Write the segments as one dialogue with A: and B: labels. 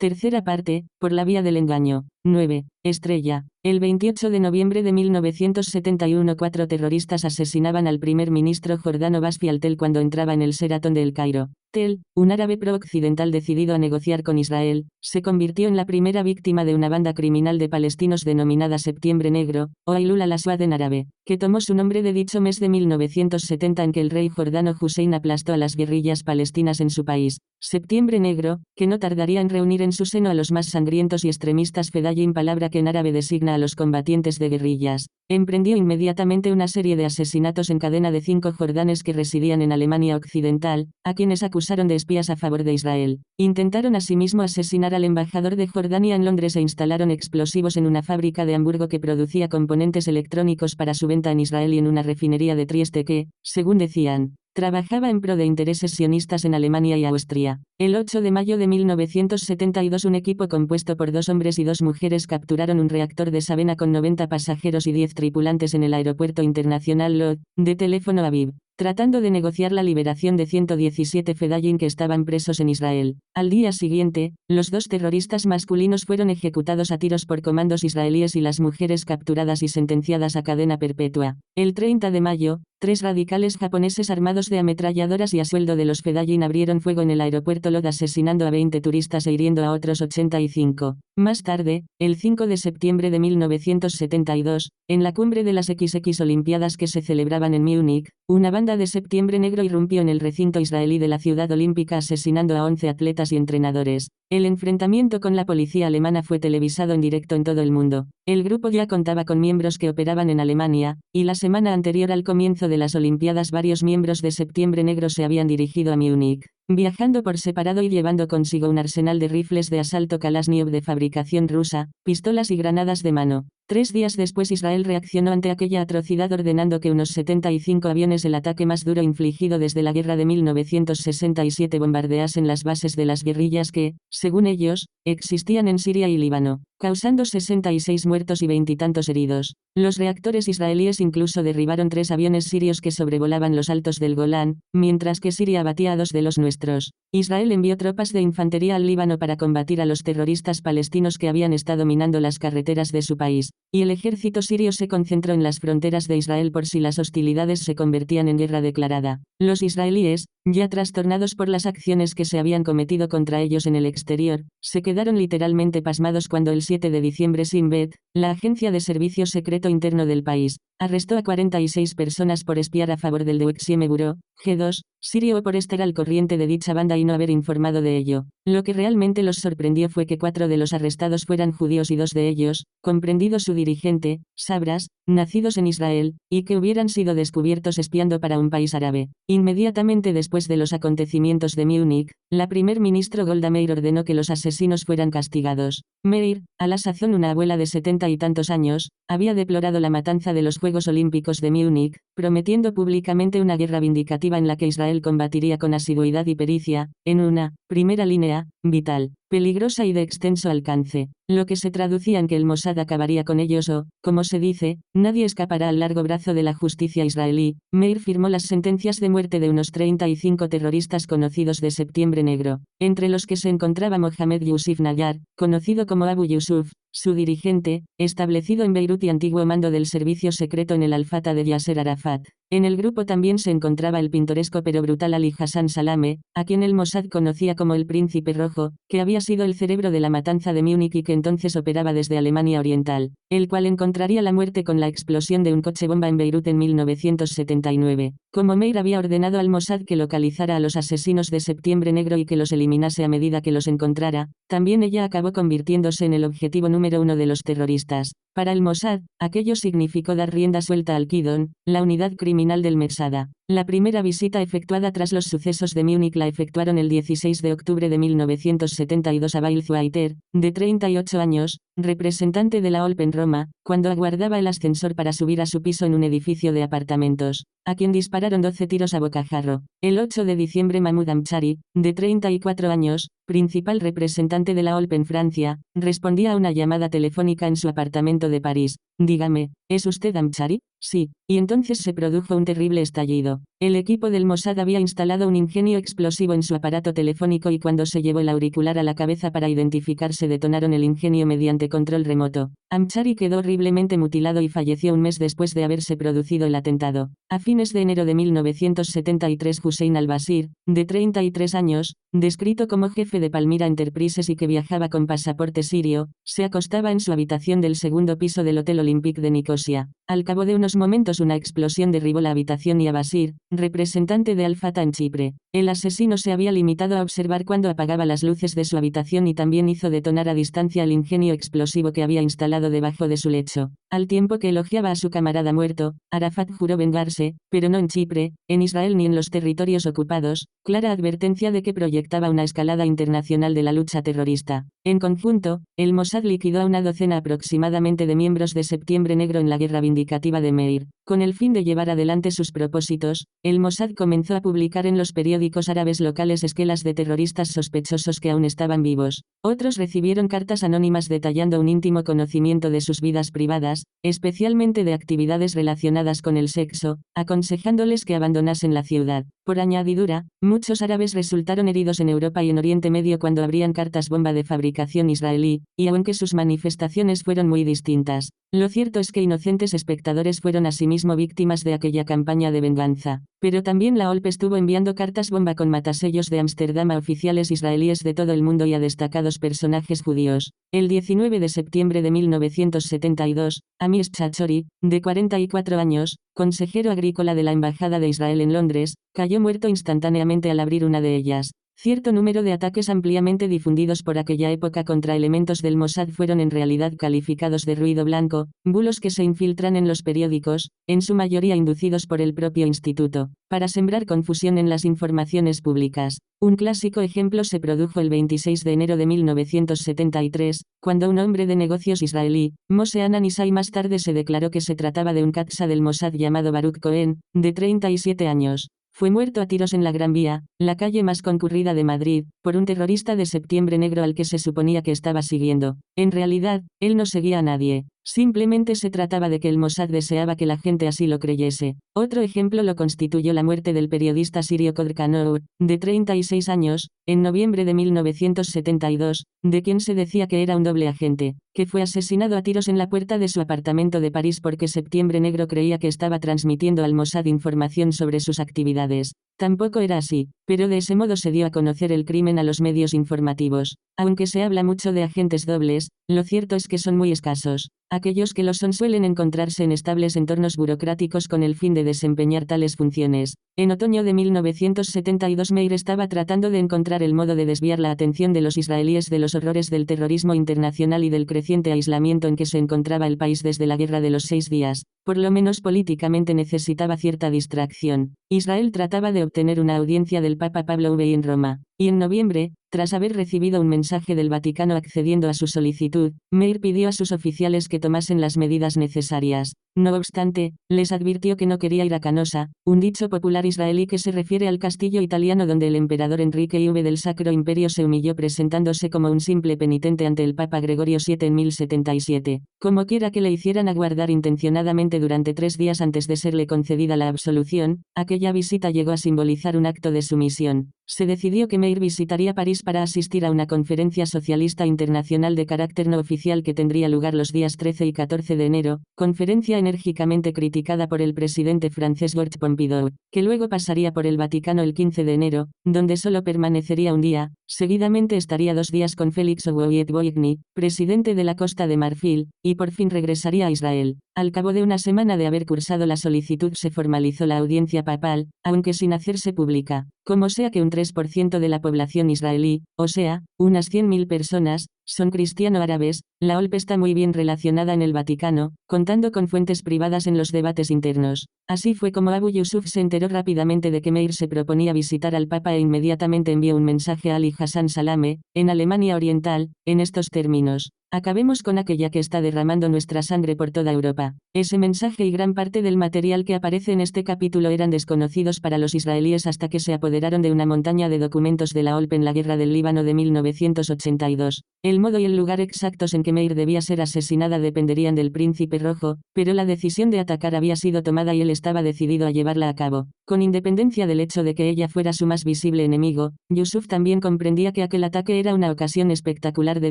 A: Tercera parte, por la vía del engaño. 9. Estrella. El 28 de noviembre de 1971 4 terroristas asesinaban al primer ministro Jordano Basfi al-Tel cuando entraba en el Sheraton de El Cairo. Tel, un árabe pro-occidental decidido a negociar con Israel, se convirtió en la primera víctima de una banda criminal de palestinos denominada Septiembre Negro, o Ailul al-Aswad en árabe, que tomó su nombre de dicho mes de 1970 en que el rey jordano Hussein aplastó a las guerrillas palestinas en su país. Septiembre Negro, que no tardaría en reunir en su seno a los más sangrientos y extremistas Fedayeen, palabra que en árabe designa a los combatientes de guerrillas, emprendió inmediatamente una serie de asesinatos en cadena de 5 jordanes que residían en Alemania Occidental, a quienes acusaron de espías a favor de Israel. Intentaron asimismo asesinar al embajador de Jordania en Londres e instalaron explosivos en una fábrica de Hamburgo que producía componentes electrónicos para su venta en Israel y en una refinería de Trieste que, según decían, trabajaba en pro de intereses sionistas en Alemania y Austria. El 8 de mayo de 1972 un equipo compuesto por 2 hombres y 2 mujeres capturaron un reactor de Sabena con 90 pasajeros y 10 tripulantes en el aeropuerto internacional Lod, de Teléfono Aviv, tratando de negociar la liberación de 117 Fedayeen que estaban presos en Israel. Al día siguiente, los 2 terroristas masculinos fueron ejecutados a tiros por comandos israelíes y las mujeres capturadas y sentenciadas a cadena perpetua. El 30 de mayo, 3 radicales japoneses armados de ametralladoras y a sueldo de los Fedayeen abrieron fuego en el aeropuerto Lod asesinando a 20 turistas e hiriendo a otros 85. Más tarde, el 5 de septiembre de 1972, en la cumbre de las XX Olimpiadas que se celebraban en Múnich, una banda de Septiembre Negro irrumpió en el recinto israelí de la ciudad olímpica asesinando a 11 atletas y entrenadores. El enfrentamiento con la policía alemana fue televisado en directo en todo el mundo. El grupo ya contaba con miembros que operaban en Alemania, y la semana anterior al comienzo de las Olimpiadas varios miembros de Septiembre Negro se habían dirigido a Múnich, viajando por separado y llevando consigo un arsenal de rifles de asalto Kalashnikov de fabricación rusa, pistolas y granadas de mano. 3 días después Israel reaccionó ante aquella atrocidad ordenando que unos 75 aviones, el ataque más duro infligido desde la guerra de 1967, bombardeasen las bases de las guerrillas que, según ellos, existían en Siria y Líbano, causando 66 muertos y 20 y tantos heridos. Los reactores israelíes incluso derribaron 3 aviones sirios que sobrevolaban los altos del Golán, mientras que Siria abatía a 2 de los nuestros. Israel envió tropas de infantería al Líbano para combatir a los terroristas palestinos que habían estado minando las carreteras de su país, y el ejército sirio se concentró en las fronteras de Israel por si las hostilidades se convertían en guerra declarada. Los israelíes, ya trastornados por las acciones que se habían cometido contra ellos en el exterior, se quedaron literalmente pasmados cuando el 7 de diciembre Shin Bet, la agencia de servicio secreto interno del país, arrestó a 46 personas por espiar a favor del Deutsche Bureau, G2, sirio o por estar al corriente de dicha banda y no haber informado de ello. Lo que realmente los sorprendió fue que 4 de los arrestados fueran judíos y 2 de ellos, comprendido su dirigente, Sabras, nacidos en Israel, y que hubieran sido descubiertos espiando para un país árabe. Inmediatamente después de los acontecimientos de Múnich, la primer ministro Golda Meir ordenó que los asesinos fueran castigados. Meir, a la sazón una abuela de 70 y tantos años, había deplorado la matanza de los Juegos Olímpicos de Múnich, prometiendo públicamente una guerra vindicativa en la que Israel combatiría con asiduidad y pericia, en una primera línea, vital, peligrosa y de extenso alcance, lo que se traducía en que el Mossad acabaría con ellos o, como se dice, nadie escapará al largo brazo de la justicia israelí. Meir firmó las sentencias de muerte de unos 35 terroristas conocidos de Septiembre Negro, entre los que se encontraba Mohamed Yusuf Nayar, conocido como Abu Yusuf, su dirigente, establecido en Beirut y antiguo mando del servicio secreto en el Al-Fatah de Yasser Arafat. En el grupo también se encontraba el pintoresco pero brutal Ali Hassan Salame, a quien el Mossad conocía como el Príncipe Rojo, que había sido el cerebro de la matanza de Múnich y que entonces operaba desde Alemania Oriental, el cual encontraría la muerte con la explosión de un coche bomba en Beirut en 1979. Como Meir había ordenado al Mossad que localizara a los asesinos de Septiembre Negro y que los eliminase a medida que los encontrara, también ella acabó convirtiéndose en el objetivo número 1 de los terroristas. Para el Mossad, aquello significó dar rienda suelta al Kidon, la unidad criminal del Mesada. La primera visita efectuada tras los sucesos de Múnich la efectuaron el 16 de octubre de 1972 a Bail Zuaiter, de 38 años, representante de la OLP en Roma, cuando aguardaba el ascensor para subir a su piso en un edificio de apartamentos, a quien dispararon 12 tiros a bocajarro. El 8 de diciembre Mahmoud Amchari, de 34 años, principal representante de la OLP en Francia, respondía a una llamada telefónica en su apartamento de París. dígame, ¿es usted Amchari? Sí, y entonces se produjo un terrible estallido. El equipo del Mossad había instalado un ingenio explosivo en su aparato telefónico y cuando se llevó el auricular a la cabeza para identificarse detonaron el ingenio mediante control remoto. Amchari quedó horriblemente mutilado y falleció un mes después de haberse producido el atentado. A fines de enero de 1973 Hussein al-Basir, de 33 años, descrito como jefe de Palmyra Enterprises y que viajaba con pasaporte sirio, se acostaba en su habitación del segundo piso del Hotel Olympique de Nicosia. Al cabo de unos momentos una explosión derribó la habitación y a Basir, representante de Al-Fatah en Chipre. El asesino se había limitado a observar cuando apagaba las luces de su habitación y también hizo detonar a distancia el ingenio explosivo que había instalado debajo de su lecho. Al tiempo que elogiaba a su camarada muerto, Arafat juró vengarse, pero no en Chipre, en Israel ni en los territorios ocupados, clara advertencia de que proyectaba una escalada internacional de la lucha terrorista. En conjunto, el Mossad liquidó a una docena aproximadamente de miembros de Septiembre Negro en la guerra vindicativa de Meir. Con el fin de llevar adelante sus propósitos, el Mossad comenzó a publicar en los periódicos árabes locales esquelas de terroristas sospechosos que aún estaban vivos. Otros recibieron cartas anónimas detallando un íntimo conocimiento de sus vidas privadas, especialmente de actividades relacionadas con el sexo, aconsejándoles que abandonasen la ciudad. Por añadidura, muchos árabes resultaron heridos en Europa y en Oriente Medio cuando abrían cartas bomba de fabricación israelí, y aunque sus manifestaciones fueron muy distintas, lo cierto es que inocentes espectadores fueron asimismo víctimas de aquella campaña de venganza. Pero también la OLP estuvo enviando cartas bomba con matasellos de Ámsterdam a oficiales israelíes de todo el mundo y a destacados personajes judíos. El 19 de septiembre de 1972, Amish Chachori, de 44 años, consejero agrícola de la Embajada de Israel en Londres, cayó muerto instantáneamente al abrir una de ellas. Cierto número de ataques ampliamente difundidos por aquella época contra elementos del Mossad fueron en realidad calificados de ruido blanco, bulos que se infiltran en los periódicos, en su mayoría inducidos por el propio instituto, para sembrar confusión en las informaciones públicas. Un clásico ejemplo se produjo el 26 de enero de 1973, cuando un hombre de negocios israelí, Moshe Ananisai, más tarde se declaró que se trataba de un Qatsa del Mossad llamado Baruch Cohen, de 37 años. Fue muerto a tiros en la Gran Vía, la calle más concurrida de Madrid, por un terrorista de Septiembre Negro al que se suponía que estaba siguiendo. En realidad, él no seguía a nadie. Simplemente se trataba de que el Mossad deseaba que la gente así lo creyese. Otro ejemplo lo constituyó la muerte del periodista sirio Khor Kanour, de 36 años, en noviembre de 1972, de quien se decía que era un doble agente, que fue asesinado a tiros en la puerta de su apartamento de París porque Septiembre Negro creía que estaba transmitiendo al Mossad información sobre sus actividades. Tampoco era así, pero de ese modo se dio a conocer el crimen a los medios informativos. Aunque se habla mucho de agentes dobles, lo cierto es que son muy escasos. Aquellos que lo son suelen encontrarse en estables entornos burocráticos con el fin de desempeñar tales funciones. En otoño de 1972 Meir estaba tratando de encontrar el modo de desviar la atención de los israelíes de los horrores del terrorismo internacional y del creciente aislamiento en que se encontraba el país desde la Guerra de los 6 días. Por lo menos políticamente necesitaba cierta distracción. Israel trataba de obtener una audiencia del Papa Pablo VI en Roma. Y en noviembre, tras haber recibido un mensaje del Vaticano accediendo a su solicitud, Meir pidió a sus oficiales que tomasen las medidas necesarias. No obstante, les advirtió que no quería ir a Canosa, un dicho popular israelí que se refiere al castillo italiano donde el emperador Enrique IV del Sacro Imperio se humilló presentándose como un simple penitente ante el Papa Gregorio VII en 1077. Como quiera que le hicieran aguardar intencionadamente durante 3 días antes de serle concedida la absolución, aquella visita llegó a simbolizar un acto de sumisión. Se decidió que Meir visitaría París para asistir a una conferencia socialista internacional de carácter no oficial que tendría lugar los días 13 y 14 de enero, conferencia enérgicamente criticada por el presidente francés Georges Pompidou, que luego pasaría por el Vaticano el 15 de enero, donde solo permanecería un día. Seguidamente estaría 2 días con Félix Houphouët-Boigny, presidente de la Costa de Marfil, y por fin regresaría a Israel. Al cabo de una semana de haber cursado la solicitud se formalizó la audiencia papal, aunque sin hacerse pública. Como sea que un 3% de la población israelí, o sea, unas 100.000 personas, son cristiano-árabes, la OLP está muy bien relacionada en el Vaticano, contando con fuentes privadas en los debates internos. Así fue como Abu Yusuf se enteró rápidamente de que Meir se proponía visitar al Papa e inmediatamente envió un mensaje a Ali Hassan Salame, en Alemania Oriental, en estos términos: Acabemos con aquella que está derramando nuestra sangre por toda Europa. Ese mensaje y gran parte del material que aparece en este capítulo eran desconocidos para los israelíes hasta que se apoderaron de una montaña de documentos de la OLP en la guerra del Líbano de 1982. El modo y el lugar exactos en que Meir debía ser asesinada dependerían del Príncipe Rojo, pero la decisión de atacar había sido tomada y él estaba decidido a llevarla a cabo. Con independencia del hecho de que ella fuera su más visible enemigo, Yusuf también comprendía que aquel ataque era una ocasión espectacular de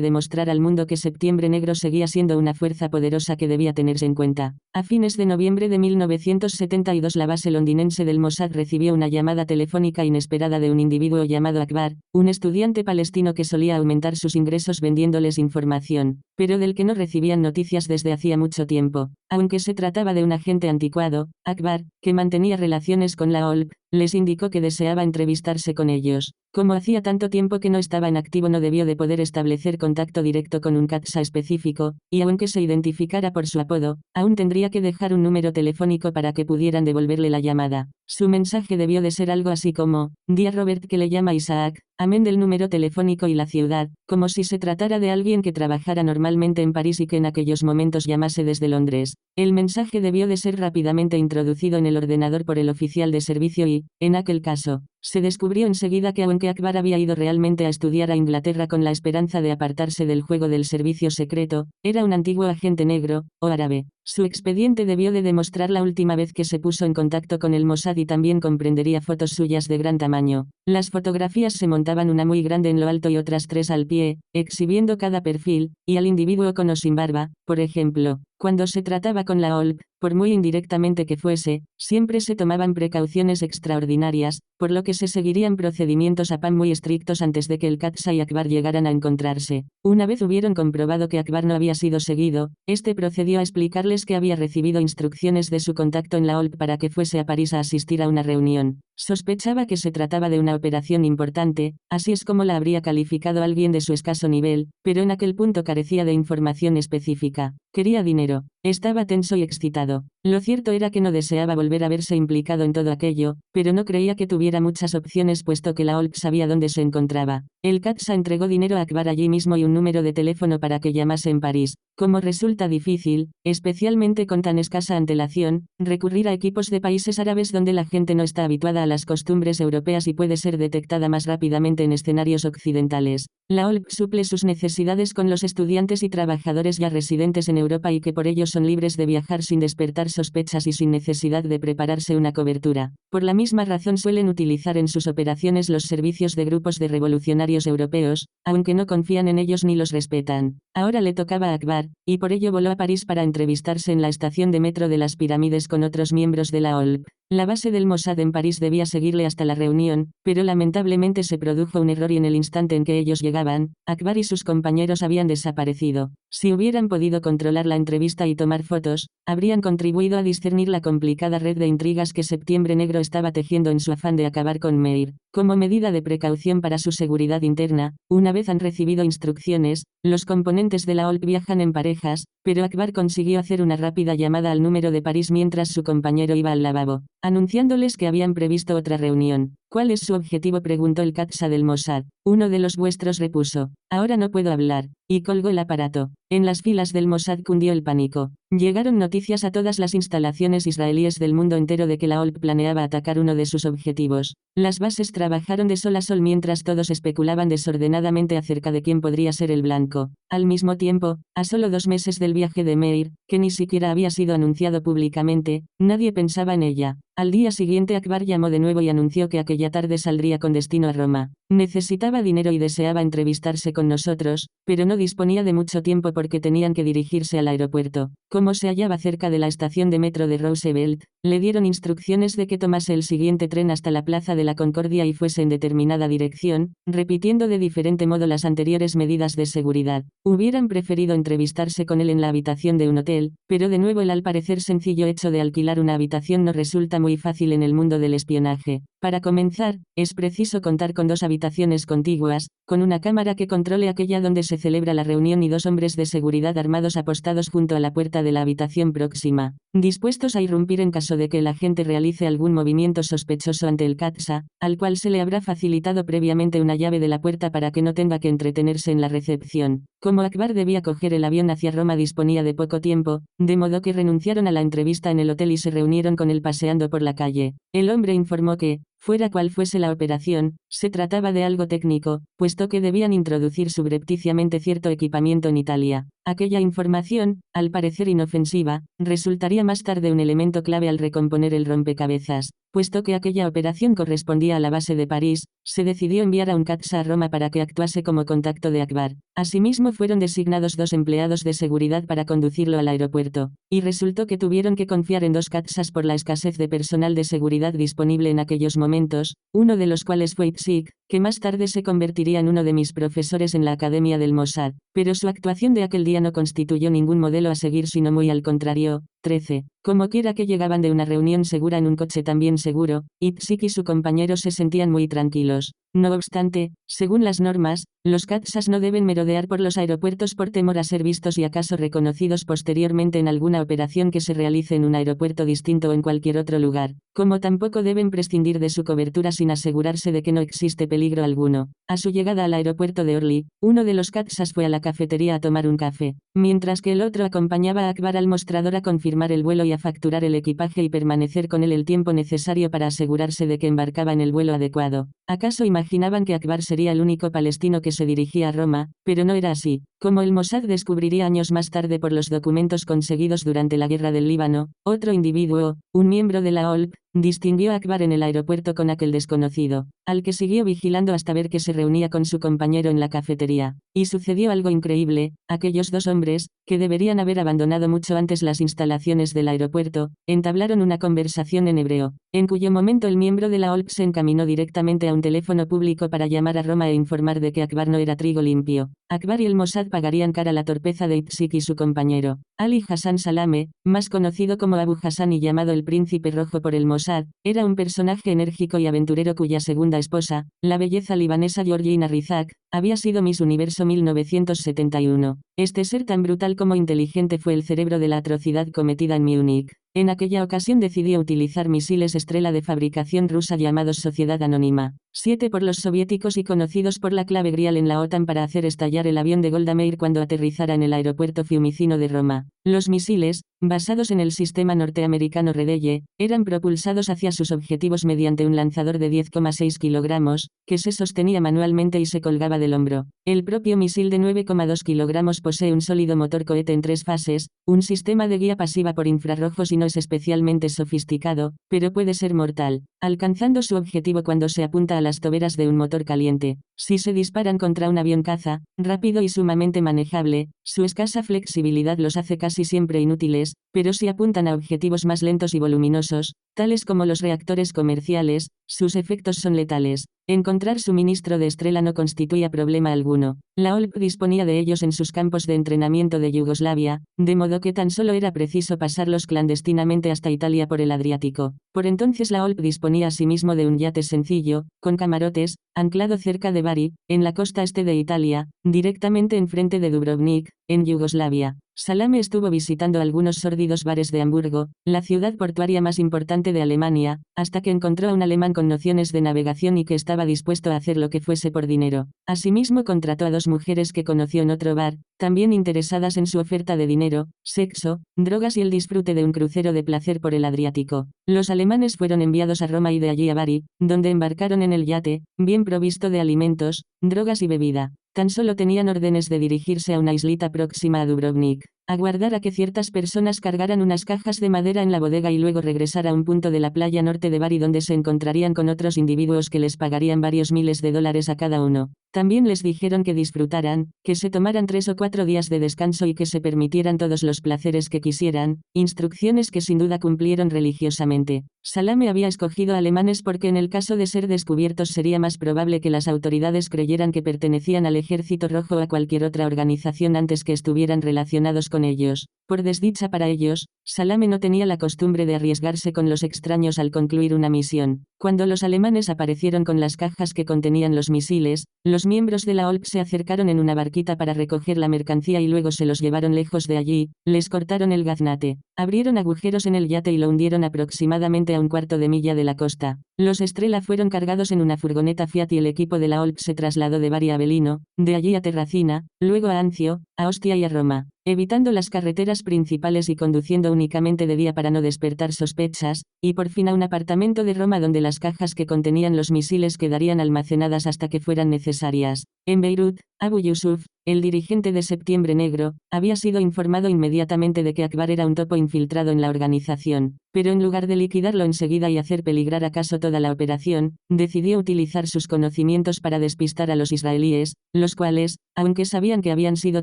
A: demostrar al mundo que Septiembre Negro seguía siendo una fuerza poderosa que debía tenerse en cuenta. A fines de noviembre de 1972 la base londinense del Mossad recibió una llamada telefónica inesperada de un individuo llamado Akbar, un estudiante palestino que solía aumentar sus ingresos vendiéndoles información, pero del que no recibían noticias desde hacía mucho tiempo. Aunque se trataba de un agente anticuado, Akbar, que mantenía relaciones con la OLP, les indicó que deseaba entrevistarse con ellos. Como hacía tanto tiempo que no estaba en activo no debió de poder establecer contacto directo con un CATSA específico, y aunque se identificara por su apodo, aún tendría que dejar un número telefónico para que pudieran devolverle la llamada. Su mensaje debió de ser algo así como, di a Robert que le llama Isaac, amén del número telefónico y la ciudad, como si se tratara de alguien que trabajara normalmente en París y que en aquellos momentos llamase desde Londres. El mensaje debió de ser rápidamente introducido en el ordenador por el oficial de servicio y, en aquel caso, se descubrió enseguida que aunque Akbar había ido realmente a estudiar a Inglaterra con la esperanza de apartarse del juego del servicio secreto, era un antiguo agente negro, o árabe. Su expediente debió de demostrar la última vez que se puso en contacto con el Mossad y también comprendería fotos suyas de gran tamaño. Las fotografías se montaban una muy grande en lo alto y otras 3 al pie, exhibiendo cada perfil, y al individuo con o sin barba, por ejemplo. Cuando se trataba con la OLP, por muy indirectamente que fuese, siempre se tomaban precauciones extraordinarias, por lo que se seguirían procedimientos APAM muy estrictos antes de que el CATSA y Akbar llegaran a encontrarse. Una vez hubieron comprobado que Akbar no había sido seguido, este procedió a explicarles que había recibido instrucciones de su contacto en la OLP para que fuese a París a asistir a una reunión. Sospechaba que se trataba de una operación importante, así es como la habría calificado alguien de su escaso nivel, pero en aquel punto carecía de información específica. Quería dinero. Estaba tenso y excitado. Lo cierto era que no deseaba volver a verse implicado en todo aquello, pero no creía que tuviera muchas opciones puesto que la OLP sabía dónde se encontraba. El CATSA entregó dinero a Akbar allí mismo y un número de teléfono para que llamase en París. Como resulta difícil, especialmente con tan escasa antelación, recurrir a equipos de países árabes donde la gente no está habituada a las costumbres europeas y puede ser detectada más rápidamente en escenarios occidentales. La OLP suple sus necesidades con los estudiantes y trabajadores ya residentes en Europa y que por ello son libres de viajar sin despertar sospechas y sin necesidad de prepararse una cobertura. Por la misma razón suelen utilizar en sus operaciones los servicios de grupos de revolucionarios europeos, aunque no confían en ellos ni los respetan. Ahora le tocaba a Akbar, y por ello voló a París para entrevistarse en la estación de metro de las Pirámides con otros miembros de la OLP. La base del Mossad en París debía seguirle hasta la reunión, pero lamentablemente se produjo un error y en el instante en que ellos llegaban, Akbar y sus compañeros habían desaparecido. Si hubieran podido controlar la entrevista y tomar fotos, habrían contribuido a discernir la complicada red de intrigas que Septiembre Negro estaba tejiendo en su afán de acabar con Meir. Como medida de precaución para su seguridad interna, una vez han recibido instrucciones, los componentes de la OLP viajan en parejas, pero Akbar consiguió hacer una rápida llamada al número de París mientras su compañero iba al lavabo, anunciándoles que habían previsto otra reunión. ¿Cuál es su objetivo?, preguntó el CATSA del Mossad. Uno de los vuestros repuso. Ahora no puedo hablar. Y colgó el aparato. En las filas del Mossad cundió el pánico. Llegaron noticias a todas las instalaciones israelíes del mundo entero de que la OLP planeaba atacar uno de sus objetivos. Las bases trabajaron de sol a sol mientras todos especulaban desordenadamente acerca de quién podría ser el blanco. Al mismo tiempo, a solo 2 meses del viaje de Meir, que ni siquiera había sido anunciado públicamente, nadie pensaba en ella. Al día siguiente Akbar llamó de nuevo y anunció que aquella tarde saldría con destino a Roma. Necesitaba dinero y deseaba entrevistarse con nosotros, pero no disponía de mucho tiempo porque tenían que dirigirse al aeropuerto. Como se hallaba cerca de la estación de metro de Roosevelt, le dieron instrucciones de que tomase el siguiente tren hasta la Plaza de la Concordia y fuese en determinada dirección, repitiendo de diferente modo las anteriores medidas de seguridad. Hubieran preferido entrevistarse con él en la habitación de un hotel, pero de nuevo el al parecer sencillo hecho de alquilar una habitación no resulta muy fácil en el mundo del espionaje. Para comenzar, es preciso contar con 2 habitaciones contiguas, con una cámara que controle aquella donde se celebra la reunión y 2 hombres de seguridad armados apostados junto a la puerta de la habitación próxima, dispuestos a irrumpir en caso de que el agente realice algún movimiento sospechoso ante el CATSA, al cual se le habrá facilitado previamente una llave de la puerta para que no tenga que entretenerse en la recepción. Como Akbar debía coger el avión hacia Roma disponía de poco tiempo, de modo que renunciaron a la entrevista en el hotel y se reunieron con él paseando por la calle. El hombre informó que, fuera cual fuese la operación, se trataba de algo técnico, puesto que debían introducir subrepticiamente cierto equipamiento en Italia. Aquella información, al parecer inofensiva, resultaría más tarde un elemento clave al recomponer el rompecabezas. Puesto que aquella operación correspondía a la base de París, se decidió enviar a un CATSA a Roma para que actuase como contacto de Akbar. Asimismo fueron designados 2 empleados de seguridad para conducirlo al aeropuerto, y resultó que tuvieron que confiar en 2 CATSAs por la escasez de personal de seguridad disponible en aquellos momentos, uno de los cuales fue Itzik, que más tarde se convertiría en uno de mis profesores en la Academia del Mossad, pero su actuación de aquel día no constituyó ningún modelo a seguir sino muy al contrario. 13. Como quiera que llegaban de una reunión segura en un coche también seguro, Itzik y su compañero se sentían muy tranquilos. No obstante, según las normas, los CATSAs no deben merodear por los aeropuertos por temor a ser vistos y acaso reconocidos posteriormente en alguna operación que se realice en un aeropuerto distinto o en cualquier otro lugar, como tampoco deben prescindir de su cobertura sin asegurarse de que no existe peligro alguno. A su llegada al aeropuerto de Orly, uno de los CATSAs fue a la cafetería a tomar un café, mientras que el otro acompañaba a Akbar al mostrador a confirmar el vuelo y a facturar el equipaje y permanecer con él el tiempo necesario para asegurarse de que embarcaba en el vuelo adecuado. ¿Acaso imaginaban que Akbar sería el único palestino que se dirigía a Roma? Pero no era así. Como el Mossad descubriría años más tarde por los documentos conseguidos durante la guerra del Líbano, otro individuo, un miembro de la OLP, distinguió a Akbar en el aeropuerto con aquel desconocido, al que siguió vigilando hasta ver que se reunía con su compañero en la cafetería. Y sucedió algo increíble: aquellos 2 hombres, que deberían haber abandonado mucho antes las instalaciones del aeropuerto, entablaron una conversación en hebreo, en cuyo momento el miembro de la OLP se encaminó directamente a un teléfono público para llamar a Roma e informar de que Akbar no era trigo limpio. Akbar y el Mossad pagarían cara la torpeza de Itzik y su compañero. Ali Hassan Salame, más conocido como Abu Hassan y llamado el Príncipe Rojo por el Mossad, era un personaje enérgico y aventurero cuya segunda esposa, la belleza libanesa Georgina Rizak, había sido Miss Universo 1971. Este ser tan brutal como inteligente fue el cerebro de la atrocidad cometida en Múnich. En aquella ocasión decidió utilizar misiles Estrela de fabricación rusa llamados Sociedad Anónima 7 por los soviéticos y conocidos por la clave Grial en la OTAN para hacer estallar el avión de Golda Meir cuando aterrizara en el aeropuerto Fiumicino de Roma. Los misiles, basados en el sistema norteamericano Redelle, eran propulsados hacia sus objetivos mediante un lanzador de 10,6 kilogramos, que se sostenía manualmente y se colgaba del hombro. El propio misil de 9,2 kilogramos posee un sólido motor cohete en 3 fases, un sistema de guía pasiva por infrarrojos y no es especialmente sofisticado, pero puede ser mortal, alcanzando su objetivo cuando se apunta a las toberas de un motor caliente. Si se disparan contra un avión caza, rápido y sumamente manejable, su escasa flexibilidad los hace casi siempre inútiles, pero si apuntan a objetivos más lentos y voluminosos, tales como los reactores comerciales, sus efectos son letales. Encontrar suministro de Estrela no constituía problema alguno. La OLP disponía de ellos en sus campos de entrenamiento de Yugoslavia, de modo que tan solo era preciso pasarlos clandestinamente hasta Italia por el Adriático. Por entonces la OLP disponía asimismo de un yate sencillo, con camarotes, anclado cerca de Bari, en la costa este de Italia, directamente enfrente de Dubrovnik, en Yugoslavia. Salame estuvo visitando algunos sórdidos bares de Hamburgo, la ciudad portuaria más importante de Alemania, hasta que encontró a un alemán con nociones de navegación y que estaba dispuesto a hacer lo que fuese por dinero. Asimismo contrató a 2 mujeres que conoció en otro bar, también interesadas en su oferta de dinero, sexo, drogas y el disfrute de un crucero de placer por el Adriático. Los alemanes fueron enviados a Roma y de allí a Bari, donde embarcaron en el yate, bien provisto de alimentos, drogas y bebida. Tan solo tenían órdenes de dirigirse a una islita próxima a Dubrovnik, aguardar a que ciertas personas cargaran unas cajas de madera en la bodega y luego regresar a un punto de la playa norte de Bari donde se encontrarían con otros individuos que les pagarían varios miles de dólares a cada uno. También les dijeron que disfrutaran, que se tomaran 3 o 4 días de descanso y que se permitieran todos los placeres que quisieran, instrucciones que sin duda cumplieron religiosamente. Salame había escogido alemanes porque en el caso de ser descubiertos sería más probable que las autoridades creyeran que pertenecían al Ejército Rojo o a cualquier otra organización antes que estuvieran relacionados con con ellos. Por desdicha para ellos, Salame no tenía la costumbre de arriesgarse con los extraños al concluir una misión. Cuando los alemanes aparecieron con las cajas que contenían los misiles, los miembros de la OLP se acercaron en una barquita para recoger la mercancía y luego se los llevaron lejos de allí, les cortaron el gaznate, abrieron agujeros en el yate y lo hundieron aproximadamente a un cuarto de milla de la costa. Los Estrela fueron cargados en una furgoneta Fiat y el equipo de la OLP se trasladó de Bari a Avellino, de allí a Terracina, luego a Anzio, a Ostia y a Roma. Evitando las carreteras principales y conduciendo únicamente de día para no despertar sospechas, y por fin a un apartamento de Roma donde las cajas que contenían los misiles quedarían almacenadas hasta que fueran necesarias. En Beirut, Abu Yusuf, el dirigente de Septiembre Negro, había sido informado inmediatamente de que Akbar era un topo infiltrado en la organización, pero en lugar de liquidarlo enseguida y hacer peligrar acaso toda la operación, decidió utilizar sus conocimientos para despistar a los israelíes, los cuales, aunque sabían que habían sido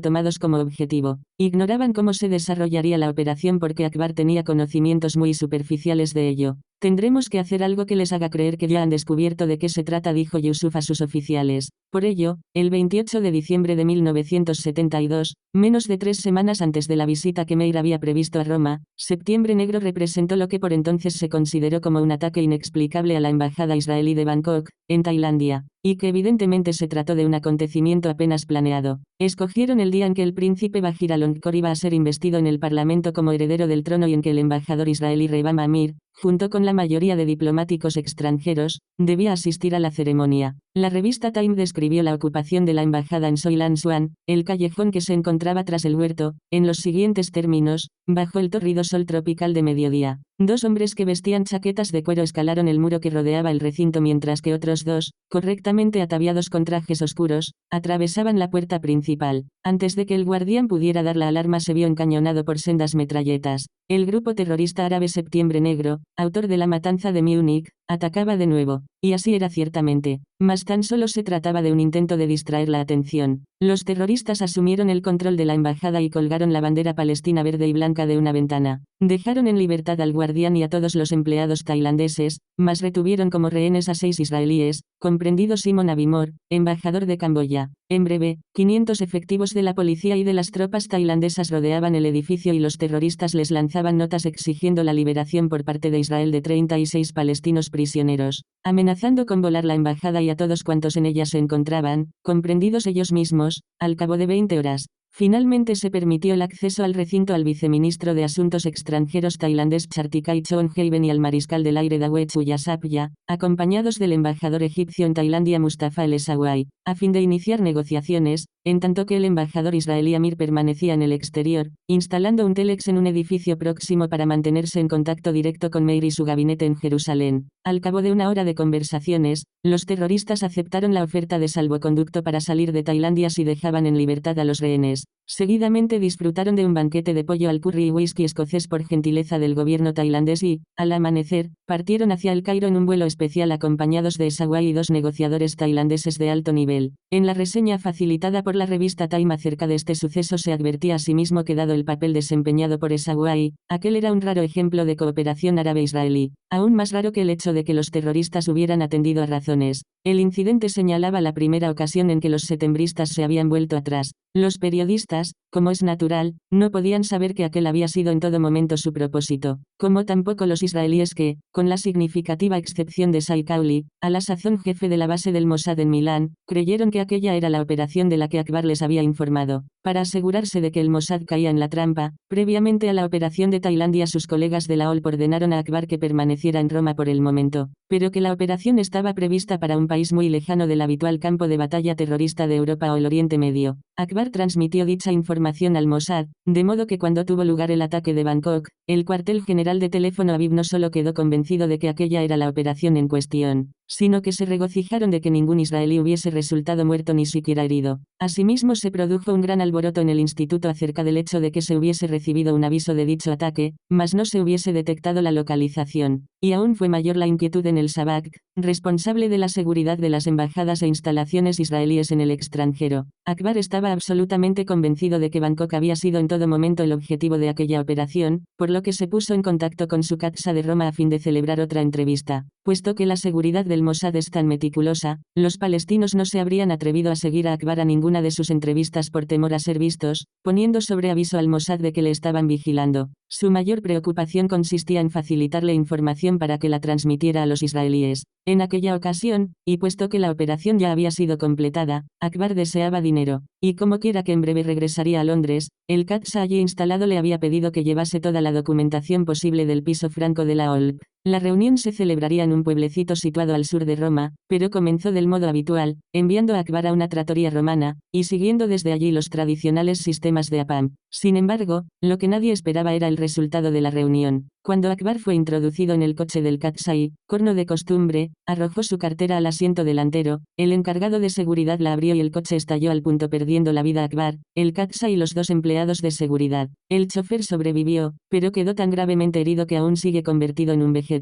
A: tomados como objetivo, ignoraban cómo se desarrollaría la operación porque Akbar tenía conocimientos muy superficiales de ello. Tendremos que hacer algo que les haga creer que ya han descubierto de qué se trata, dijo Yusuf a sus oficiales. Por ello, el 28 de diciembre de 1972, menos de 3 semanas antes de la visita que Meir había previsto a Roma, Septiembre Negro representó lo que por entonces se consideró como un ataque inexplicable a la embajada israelí de Bangkok, en Tailandia, y que evidentemente se trató de un acontecimiento apenas planeado. Escogieron el día en que el príncipe Bajir Alonqor iba a ser investido en el Parlamento como heredero del trono y en que el embajador israelí Revam Amir, junto con la mayoría de diplomáticos extranjeros, debía asistir a la ceremonia. La revista Time describió la ocupación de la embajada en Soilan Swan, el callejón que se encontraba tras el huerto, en los siguientes términos: bajo el tórrido sol tropical de mediodía, 2 hombres que vestían chaquetas de cuero escalaron el muro que rodeaba el recinto mientras que otros 2, correctamente ataviados con trajes oscuros, atravesaban la puerta principal. Antes de que el guardián pudiera dar la alarma se vio encañonado por sendas metralletas. El grupo terrorista árabe Septiembre Negro, autor de la matanza de Múnich, atacaba de nuevo, y así era ciertamente, mas tan solo se trataba de un intento de distraer la atención. Los terroristas asumieron el control de la embajada y colgaron la bandera palestina verde y blanca de una ventana. Dejaron en libertad al guardián y a todos los empleados tailandeses, mas retuvieron como rehenes a 6 israelíes, comprendido Simon Abimor, embajador de Camboya. En breve, 500 efectivos de la policía y de las tropas tailandesas rodeaban el edificio y los terroristas les lanzaban notas exigiendo la liberación por parte de Israel de 36 palestinos prisioneros, amenazando con volar la embajada y a todos cuantos en ella se encontraban, comprendidos ellos mismos. Al cabo de 20 horas, finalmente se permitió el acceso al recinto al viceministro de Asuntos Extranjeros tailandés Chartikai Chonhaven y al mariscal del aire Dawet Uyasapya, acompañados del embajador egipcio en Tailandia Mustafa El-Esawai, a fin de iniciar negociaciones, en tanto que el embajador israelí Amir permanecía en el exterior, instalando un telex en un edificio próximo para mantenerse en contacto directo con Meir y su gabinete en Jerusalén. Al cabo de 1 hora de conversaciones, los terroristas aceptaron la oferta de salvoconducto para salir de Tailandia si dejaban en libertad a los rehenes. Seguidamente disfrutaron de un banquete de pollo al curry y whisky escocés por gentileza del gobierno tailandés y, al amanecer, partieron hacia el Cairo en un vuelo especial acompañados de Esawai y 2 negociadores tailandeses de alto nivel. En la reseña facilitada por la revista Time acerca de este suceso se advertía asimismo que dado el papel desempeñado por Esawai, aquel era un raro ejemplo de cooperación árabe-israelí, aún más raro que el hecho de que los terroristas hubieran atendido a razones. El incidente señalaba la primera ocasión en que los setembristas se habían vuelto atrás. Los periodistas, como es natural, no podían saber que aquel había sido en todo momento su propósito, como tampoco los israelíes que, con la significativa excepción de Sai Kauli, a la sazón jefe de la base del Mossad en Milán, creyeron que aquella era la operación de la que Akbar les había informado. Para asegurarse de que el Mossad caía en la trampa, previamente a la operación de Tailandia sus colegas de la OLP ordenaron a Akbar que permaneciera en Roma por el momento, pero que la operación estaba prevista para un país muy lejano del habitual campo de batalla terrorista de Europa o el Oriente Medio. Akbar transmitió dicha información al Mossad, de modo que cuando tuvo lugar el ataque de Bangkok, el cuartel general de teléfono Aviv no solo quedó convencido de que aquella era la operación en cuestión, sino que se regocijaron de que ningún israelí hubiese resultado muerto ni siquiera herido. Asimismo se produjo un gran alboroto en el instituto acerca del hecho de que se hubiese recibido un aviso de dicho ataque, mas no se hubiese detectado la localización, y aún fue mayor la inquietud en el Sabak, responsable de la seguridad de las embajadas e instalaciones israelíes en el extranjero. Akbar estaba absolutamente convencido de que Bangkok había sido en todo momento el objetivo de aquella operación, por lo que se puso en contacto con su Katsa de Roma a fin de celebrar otra entrevista, puesto que la seguridad de del Mossad es tan meticulosa, los palestinos no se habrían atrevido a seguir a Akbar a ninguna de sus entrevistas por temor a ser vistos, poniendo sobre aviso al Mossad de que le estaban vigilando. Su mayor preocupación consistía en facilitarle información para que la transmitiera a los israelíes. En aquella ocasión, y puesto que la operación ya había sido completada, Akbar deseaba dinero, y como quiera que en breve regresaría a Londres, el Qatsa allí instalado le había pedido que llevase toda la documentación posible del piso franco de la OLP. La reunión se celebraría en un pueblecito situado al sur de Roma, pero comenzó del modo habitual, enviando a Akbar a una trattoria romana, y siguiendo desde allí los tradicionales sistemas de APAM. Sin embargo, lo que nadie esperaba era el resultado de la reunión. Cuando Akbar fue introducido en el coche del Katsai, corno de costumbre, arrojó su cartera al asiento delantero, el encargado de seguridad la abrió y el coche estalló al punto perdiendo la vida Akbar, el Katsai y los 2 empleados de seguridad. El chofer sobrevivió, pero quedó tan gravemente herido que aún sigue convertido en un vegetal.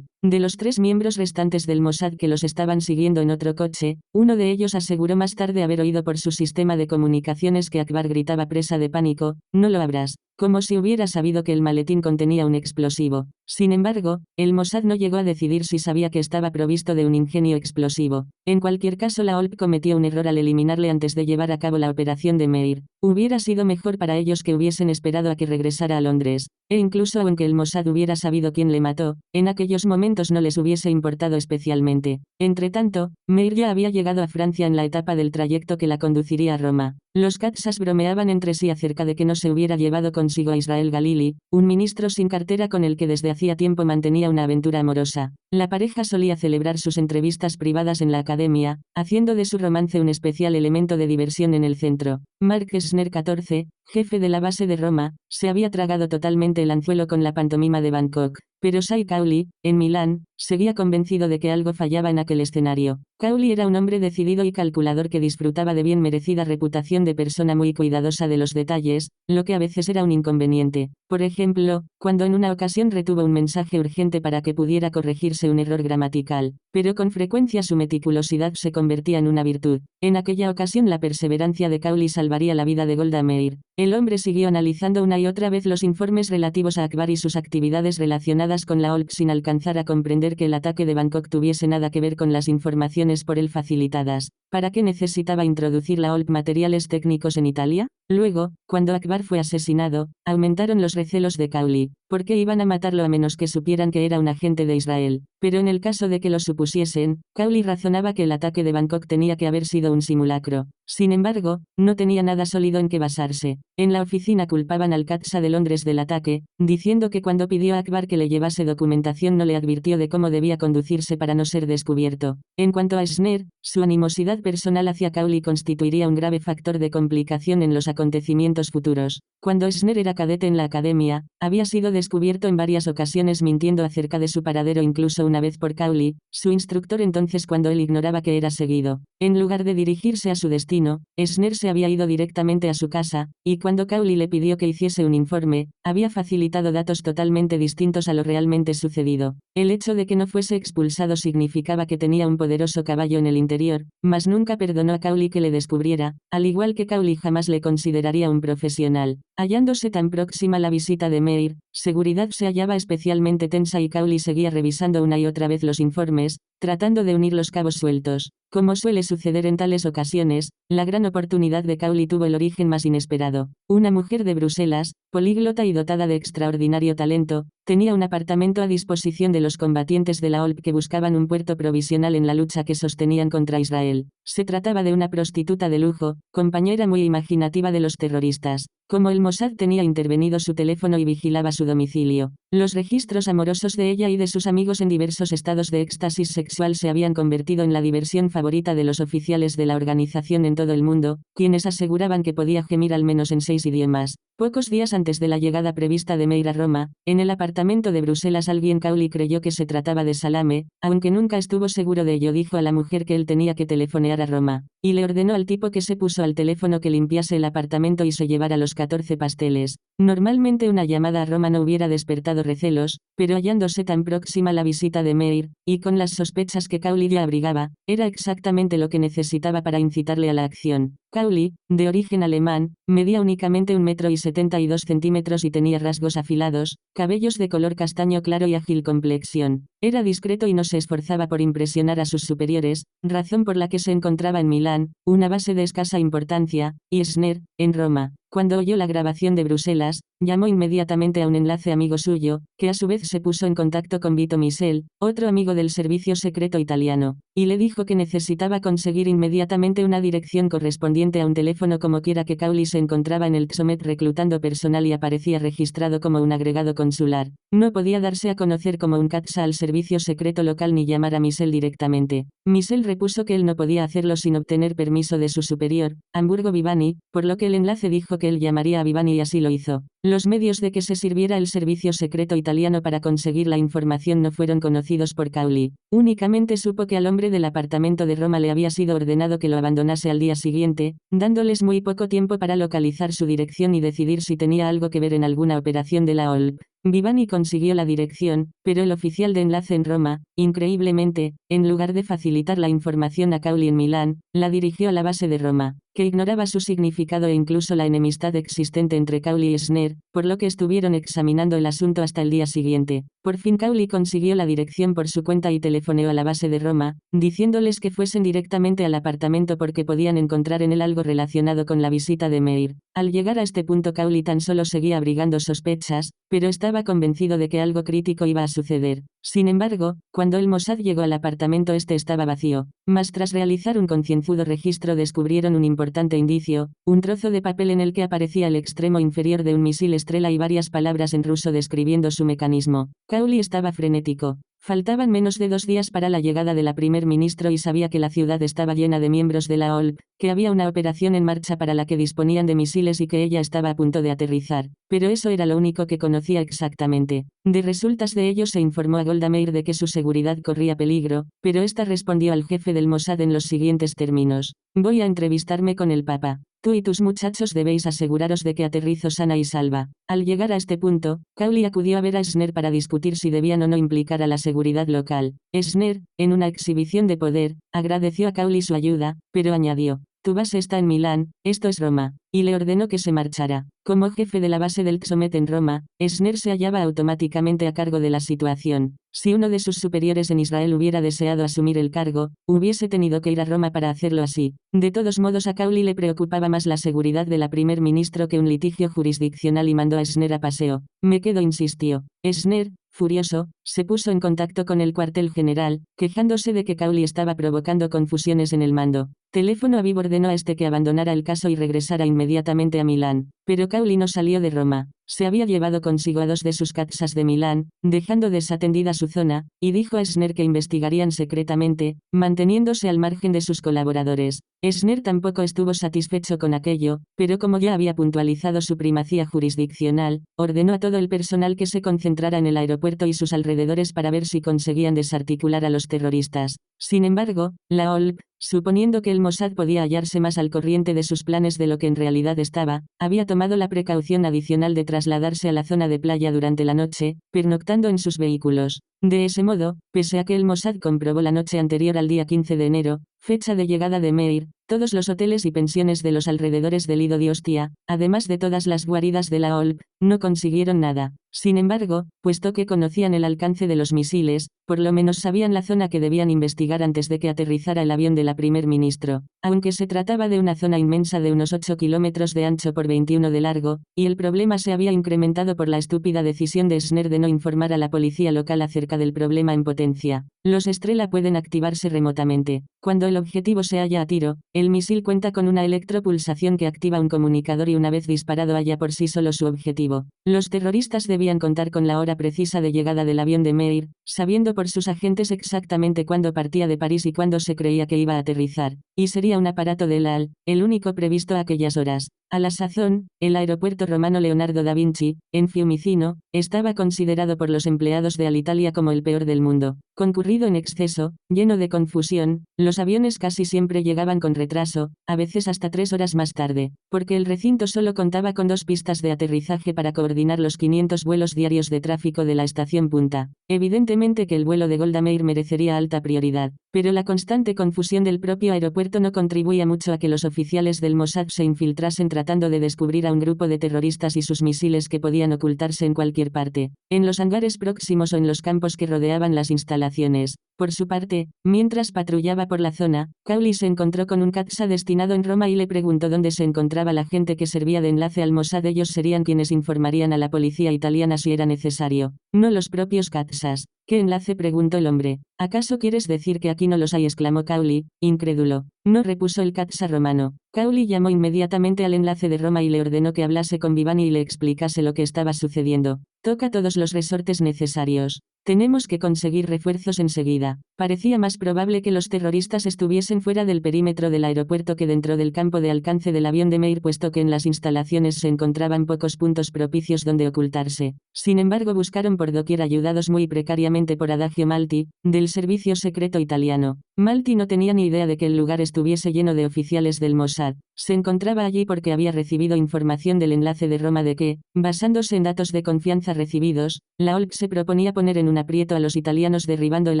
A: De los 3 miembros restantes del Mossad que los estaban siguiendo en otro coche, uno de ellos aseguró más tarde haber oído por su sistema de comunicaciones que Akbar gritaba presa de pánico, «No lo abras», como si hubiera sabido que el maletín contenía un explosivo. Sin embargo, el Mossad no llegó a decidir si sabía que estaba provisto de un ingenio explosivo. En cualquier caso, la OLP cometió un error al eliminarle antes de llevar a cabo la operación de Meir. Hubiera sido mejor para ellos que hubiesen esperado a que regresara a Londres, e incluso aunque el Mossad hubiera sabido quién le mató, en aquellos momentos no les hubiese importado especialmente. Entretanto, Meir ya había llegado a Francia en la etapa del trayecto que la conduciría a Roma. Los Qatsas bromeaban entre sí acerca de que no se hubiera llevado consigo a Israel Galili, un ministro sin cartera con el que desde hacía tiempo mantenía una aventura amorosa. La pareja solía celebrar sus entrevistas privadas en la academia, haciendo de su romance un especial elemento de diversión en el centro. Mark Schner XIV, jefe de la base de Roma, se había tragado totalmente el anzuelo con la pantomima de Bangkok, pero Cy Cowley, en Milán, seguía convencido de que algo fallaba en aquel escenario. Cowley era un hombre decidido y calculador que disfrutaba de bien merecida reputación de persona muy cuidadosa de los detalles, lo que a veces era un inconveniente. Por ejemplo, cuando en una ocasión retuvo un mensaje urgente para que pudiera corregirse un error gramatical, pero con frecuencia su meticulosidad se convertía en una virtud. En aquella ocasión la perseverancia de Cowley salvaría la vida de Golda Meir. El hombre siguió analizando una y otra vez los informes relativos a Akbar y sus actividades relacionadas con la OLP sin alcanzar a comprender que el ataque de Bangkok tuviese nada que ver con las informaciones por él facilitadas. ¿Para qué necesitaba introducir la OLP materiales técnicos en Italia? Luego, cuando Akbar fue asesinado, aumentaron los recelos de Cowley. ¿Por qué iban a matarlo a menos que supieran que era un agente de Israel? Pero en el caso de que lo supusiesen, Cowley razonaba que el ataque de Bangkok tenía que haber sido un simulacro. Sin embargo, no tenía nada sólido en que basarse. En la oficina culpaban al Qatsa de Londres del ataque, diciendo que cuando pidió a Akbar que le llevase documentación no le advirtió de cómo debía conducirse para no ser descubierto. En cuanto a Schner, su animosidad personal hacia Cowley constituiría un grave factor de complicación en los acontecimientos futuros. Cuando Schner era cadete en la academia, había sido descubierto en varias ocasiones mintiendo acerca de su paradero, incluso una vez por Cowley, su instructor entonces, cuando él ignoraba que era seguido. En lugar de dirigirse a su destino, Schner se había ido directamente a su casa, y cuando Cowley le pidió que hiciese un informe, había facilitado datos totalmente distintos a lo realmente sucedido. El hecho de que no fuese expulsado significaba que tenía un poderoso caballo en el interior, mas nunca perdonó a Cowley que le descubriera, al igual que Cowley jamás le consideraría un profesional. Hallándose tan próxima la visita de Meir, seguridad se hallaba especialmente tensa y Cowley seguía revisando una y otra vez los informes, tratando de unir los cabos sueltos. Como suele suceder en tales ocasiones, la gran oportunidad de Cowley tuvo el origen más inesperado. Una mujer de Bruselas, políglota y dotada de extraordinario talento, tenía un apartamento a disposición de los combatientes de la OLP que buscaban un puerto provisional en la lucha que sostenían contra Israel. Se trataba de una prostituta de lujo, compañera muy imaginativa de los terroristas. Como el Mossad tenía intervenido su teléfono y vigilaba su domicilio, los registros amorosos de ella y de sus amigos en diversos estados de éxtasis sexual se habían convertido en la diversión favorita de los oficiales de la organización en todo el mundo, quienes aseguraban que podía gemir al menos en 6 idiomas. Pocos días antes de la llegada prevista de Meir a Roma, en el apartamento de Bruselas alguien Cowley creyó que se trataba de Salame, aunque nunca estuvo seguro de ello. Dijo a la mujer que él tenía que telefonear a Roma, y le ordenó al tipo que se puso al teléfono que limpiase el apartamento y se llevara los 14 pasteles. Normalmente una llamada a Roma no hubiera despertado recelos, pero hallándose tan próxima la visita de Meir, y con las sospechas que Cowley ya abrigaba, era exactamente lo que necesitaba para incitarle a la acción. Cowley, de origen alemán, medía únicamente 1,72 m y tenía rasgos afilados, cabellos de color castaño claro y ágil complexión. Era discreto y no se esforzaba por impresionar a sus superiores, razón por la que se encontraba en Milán, una base de escasa importancia, y Sner, en Roma. Cuando oyó la grabación de Bruselas, llamó inmediatamente a un enlace amigo suyo, que a su vez se puso en contacto con Vito Misel, otro amigo del servicio secreto italiano, y le dijo que necesitaba conseguir inmediatamente una dirección correspondiente a un teléfono como quiera que Cowley se encontraba en el Tsomet reclutando personal y aparecía registrado como un agregado consular. No podía darse a conocer como un CATSA al servicio secreto local ni llamar a Misel directamente. Misel repuso que él no podía hacerlo sin obtener permiso de su superior, Hamburgo Vivani, por lo que el enlace dijo que él llamaría a Vivani y así lo hizo. Los medios de que se sirviera el servicio secreto italiano para conseguir la información no fueron conocidos por Cowley. Únicamente supo que al hombre del apartamento de Roma le había sido ordenado que lo abandonase al día siguiente, dándoles muy poco tiempo para localizar su dirección y decidir si tenía algo que ver en alguna operación de la OLP. Vivani consiguió la dirección, pero el oficial de enlace en Roma, increíblemente, en lugar de facilitar la información a Cowley en Milán, la dirigió a la base de Roma, que ignoraba su significado e incluso la enemistad existente entre Cowley y Sner, por lo que estuvieron examinando el asunto hasta el día siguiente. Por fin Cowley consiguió la dirección por su cuenta y telefoneó a la base de Roma, diciéndoles que fuesen directamente al apartamento porque podían encontrar en él algo relacionado con la visita de Meir. Al llegar a este punto Cowley tan solo seguía abrigando sospechas, pero estaba convencido de que algo crítico iba a suceder. Sin embargo, cuando el Mossad llegó al apartamento este estaba vacío, mas tras realizar un concienzudo registro descubrieron un importante indicio, un trozo de papel en el que aparecía el extremo inferior de un misil Estrela y varias palabras en ruso describiendo su mecanismo. Cowley estaba frenético. Faltaban menos de 2 días para la llegada del primer ministro y sabía que la ciudad estaba llena de miembros de la OLP, que había una operación en marcha para la que disponían de misiles y que ella estaba a punto de aterrizar. Pero eso era lo único que conocía exactamente. De resultas de ello se informó a Golda Meir de que su seguridad corría peligro, pero esta respondió al jefe del Mossad en los siguientes términos: voy a entrevistarme con el Papa. Tú y tus muchachos debéis aseguraros de que aterrizo sana y salva. Al llegar a este punto, Cowley acudió a ver a Sner para discutir si debían o no implicar a la seguridad local. Sner, en una exhibición de poder, agradeció a Cowley su ayuda, pero añadió: tu base está en Milán, esto es Roma, y le ordenó que se marchara. Como jefe de la base del Tsomet en Roma, Sner se hallaba automáticamente a cargo de la situación. Si uno de sus superiores en Israel hubiera deseado asumir el cargo, hubiese tenido que ir a Roma para hacerlo así. De todos modos a Cowley le preocupaba más la seguridad de la primer ministro que un litigio jurisdiccional y mandó a Sner a paseo. Me quedo, insistió. Sner, furioso, se puso en contacto con el cuartel general, quejándose de que Cowley estaba provocando confusiones en el mando. Teléfono a Aviv ordenó a este que abandonara el caso y regresara inmediatamente a Milán, pero Cowley no salió de Roma. Se había llevado consigo a 2 de sus CATSAs de Milán, dejando desatendida su zona, y dijo a Sner que investigarían secretamente, manteniéndose al margen de sus colaboradores. Sner tampoco estuvo satisfecho con aquello, pero como ya había puntualizado su primacía jurisdiccional, ordenó a todo el personal que se concentrara en el aeropuerto y sus alrededores para ver si conseguían desarticular a los terroristas. Sin embargo, la OLP, suponiendo que el Mossad podía hallarse más al corriente de sus planes de lo que en realidad estaba, había tomado la precaución adicional de trasladarse a la zona de playa durante la noche, pernoctando en sus vehículos. De ese modo, pese a que el Mossad comprobó la noche anterior al día 15 de enero, fecha de llegada de Meir, todos los hoteles y pensiones de los alrededores del Lido de Ostia, además de todas las guaridas de la OLP, no consiguieron nada. Sin embargo, puesto que conocían el alcance de los misiles, por lo menos sabían la zona que debían investigar antes de que aterrizara el avión de la primer ministro, aunque se trataba de una zona inmensa de unos 8 kilómetros de ancho por 21 de largo, y el problema se había incrementado por la estúpida decisión de Sner de no informar a la policía local acerca del problema en potencia. Los Estrela pueden activarse remotamente. Cuando el objetivo se halla a tiro, el misil cuenta con una electropulsación que activa un comunicador y una vez disparado halla por sí solo su objetivo. Los terroristas debían contar con la hora precisa de llegada del avión de Meir, sabiendo por sus agentes exactamente cuándo partía de París y cuándo se creía que iba a aterrizar, y sería un aparato del AL, el único previsto a aquellas horas. A la sazón, el aeropuerto romano Leonardo da Vinci, en Fiumicino, estaba considerado por los empleados de Alitalia como el peor del mundo. Concurrido en exceso, lleno de confusión, los aviones casi siempre llegaban con retraso, a veces hasta 3 horas más tarde, porque el recinto solo contaba con 2 pistas de aterrizaje para coordinar los 500 vuelos diarios de tráfico de la estación punta. Evidentemente que el vuelo de Golda Meir merecería alta prioridad. Pero la constante confusión del propio aeropuerto no contribuía mucho a que los oficiales del Mossad se infiltrasen tratando de descubrir a un grupo de terroristas y sus misiles que podían ocultarse en cualquier parte, en los hangares próximos o en los campos que rodeaban las instalaciones. Por su parte, mientras patrullaba por la zona, Cawley se encontró con un CATSA destinado en Roma y le preguntó dónde se encontraba la gente que servía de enlace al Mossad. Ellos serían quienes informarían a la policía italiana si era necesario, no los propios CATSAs. ¿Qué enlace?, preguntó el hombre. ¿Acaso quieres decir que aquí no los hay?, exclamó Cawley, incrédulo. No, repuso el CATSA romano. Cawley llamó inmediatamente al enlace de Roma y le ordenó que hablase con Vivani y le explicase lo que estaba sucediendo. Toca todos los resortes necesarios. Tenemos que conseguir refuerzos enseguida. Parecía más probable que los terroristas estuviesen fuera del perímetro del aeropuerto que dentro del campo de alcance del avión de Meir, puesto que en las instalaciones se encontraban pocos puntos propicios donde ocultarse. Sin embargo, buscaron por doquier, ayudados muy precariamente por Adagio Malti, del servicio secreto italiano. Malti no tenía ni idea de que el lugar estuviese lleno de oficiales del Mossad. Se encontraba allí porque había recibido información del enlace de Roma de que, basándose en datos de confianza recibidos, la OLP se proponía poner en un aprieto a los italianos derribando el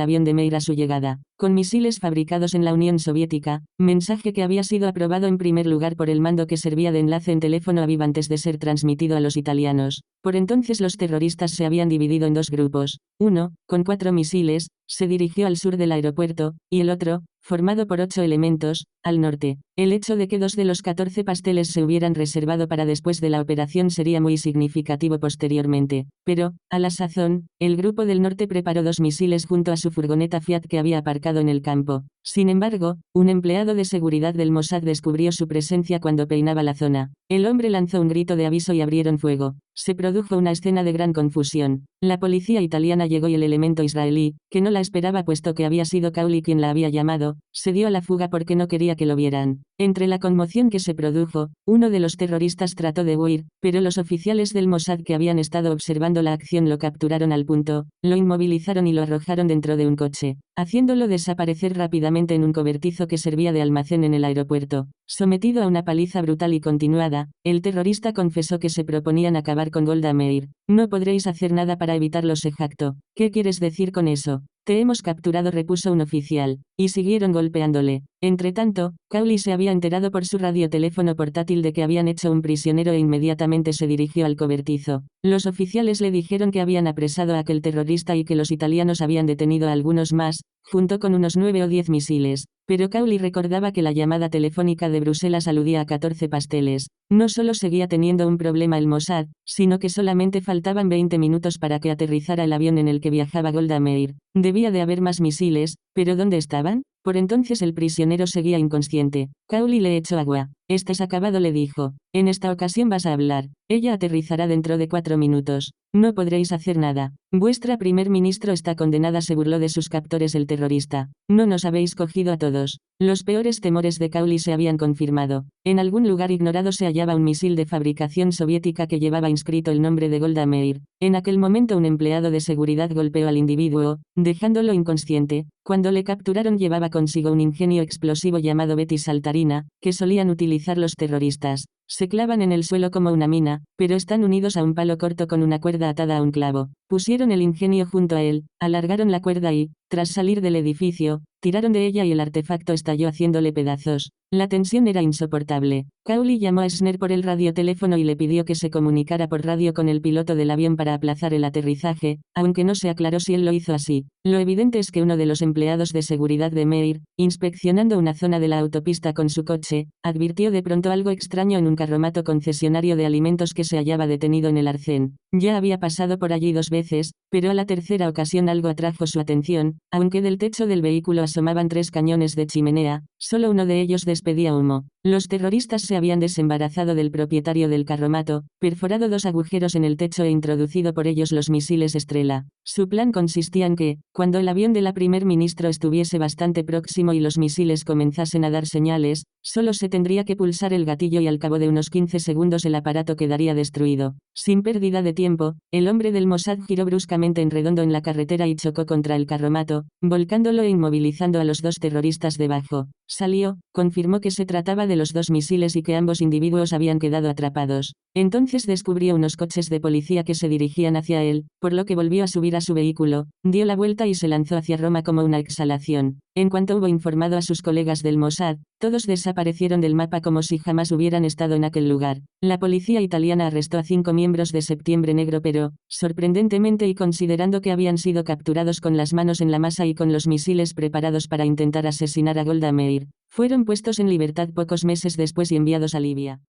A: avión de Meir a su llegada, con misiles fabricados en la Unión Soviética, mensaje que había sido aprobado en primer lugar por el mando que servía de enlace en teléfono a Aviv antes de ser transmitido a los italianos. Por entonces los terroristas se habían dividido en dos grupos. Uno, con 4 misiles, se dirigió al sur del aeropuerto, y el otro, formado por 8 elementos, al norte. El hecho de que 2 de los 14 pasteles se hubieran reservado para después de la operación sería muy significativo posteriormente. Pero, a la sazón, el grupo del norte preparó 2 misiles junto a su furgoneta Fiat que había aparcado en el campo. Sin embargo, un empleado de seguridad del Mossad descubrió su presencia cuando peinaba la zona. El hombre lanzó un grito de aviso y abrieron fuego. Se produjo una escena de gran confusión. La policía italiana llegó y el elemento israelí, que no la esperaba puesto que había sido Cawley quien la había llamado, se dio a la fuga porque no quería que lo vieran. Entre la conmoción que se produjo, uno de los terroristas trató de huir, pero los oficiales del Mossad que habían estado observando la acción lo capturaron al punto, lo inmovilizaron y lo arrojaron dentro de un coche, haciéndolo desaparecer rápidamente en un cobertizo que servía de almacén en el aeropuerto. Sometido a una paliza brutal y continuada, el terrorista confesó que se proponían acabar con Golda Meir. No podréis hacer nada para evitarlos, exacto. ¿Qué quieres decir con eso? Te hemos capturado, repuso un oficial, y siguieron golpeándole. Entretanto, Cawley se había enterado por su radioteléfono portátil de que habían hecho un prisionero e inmediatamente se dirigió al cobertizo. Los oficiales le dijeron que habían apresado a aquel terrorista y que los italianos habían detenido a algunos más, junto con unos 9 o 10 misiles. Pero Cawley recordaba que la llamada telefónica de Bruselas aludía a 14 pasteles. No solo seguía teniendo un problema el Mossad, sino que solamente faltaban 20 minutos para que aterrizara el avión en el que viajaba Golda Meir. Debía de haber más misiles, pero ¿dónde estaban? Por entonces el prisionero seguía inconsciente. Cawley le echó agua. «Estás acabado», le dijo. «En esta ocasión vas a hablar. Ella aterrizará dentro de 4 minutos. No podréis hacer nada. Vuestra primer ministro está condenada», se burló de sus captores el terrorista. «No nos habéis cogido a todos». Los peores temores de Cawley se habían confirmado. En algún lugar ignorado se hallaba un misil de fabricación soviética que llevaba inscrito el nombre de Golda Meir. En aquel momento un empleado de seguridad golpeó al individuo, dejándolo inconsciente. Cuando le capturaron llevaba consigo un ingenio explosivo llamado Betty Saltarina, que solían utilizar los terroristas. Se clavan en el suelo como una mina, pero están unidos a un palo corto con una cuerda atada a un clavo. Pusieron el ingenio junto a él, alargaron la cuerda y, tras salir del edificio, tiraron de ella y el artefacto estalló haciéndole pedazos. La tensión era insoportable. Cawley llamó a Esner por el radioteléfono y le pidió que se comunicara por radio con el piloto del avión para aplazar el aterrizaje, aunque no se aclaró si él lo hizo así. Lo evidente es que uno de los empleados de seguridad de Meir, inspeccionando una zona de la autopista con su coche, advirtió de pronto algo extraño en un carromato concesionario de alimentos que se hallaba detenido en el arcén. Ya había pasado por allí 2 veces, pero a la tercera ocasión algo atrajo su atención. Aunque del techo del vehículo asomaban 3 cañones de chimenea, solo uno de ellos despedía humo. Los terroristas se habían desembarazado del propietario del carromato, perforado 2 agujeros en el techo e introducido por ellos los misiles Estrela. Su plan consistía en que, cuando el avión de la primer ministro estuviese bastante próximo y los misiles comenzasen a dar señales, solo se tendría que pulsar el gatillo y al cabo de unos 15 segundos el aparato quedaría destruido. Sin pérdida de tiempo, el hombre del Mossad giró bruscamente en redondo en la carretera y chocó contra el carromato, volcándolo e inmovilizando a los 2 terroristas debajo. Salió, confirmó que se trataba de los 2 misiles y que ambos individuos habían quedado atrapados. Entonces descubrió unos coches de policía que se dirigían hacia él, por lo que volvió a subir a su vehículo, dio la vuelta y se lanzó hacia Roma como una exhalación. En cuanto hubo informado a sus colegas del Mossad, todos desaparecieron del mapa como si jamás hubieran estado en aquel lugar. La policía italiana arrestó a 5 miembros de Septiembre Negro, pero, sorprendentemente y considerando que habían sido capturados con las manos en la masa y con los misiles preparados para intentar asesinar a Golda Meir, fueron puestos en libertad pocos meses después y enviados a Libia.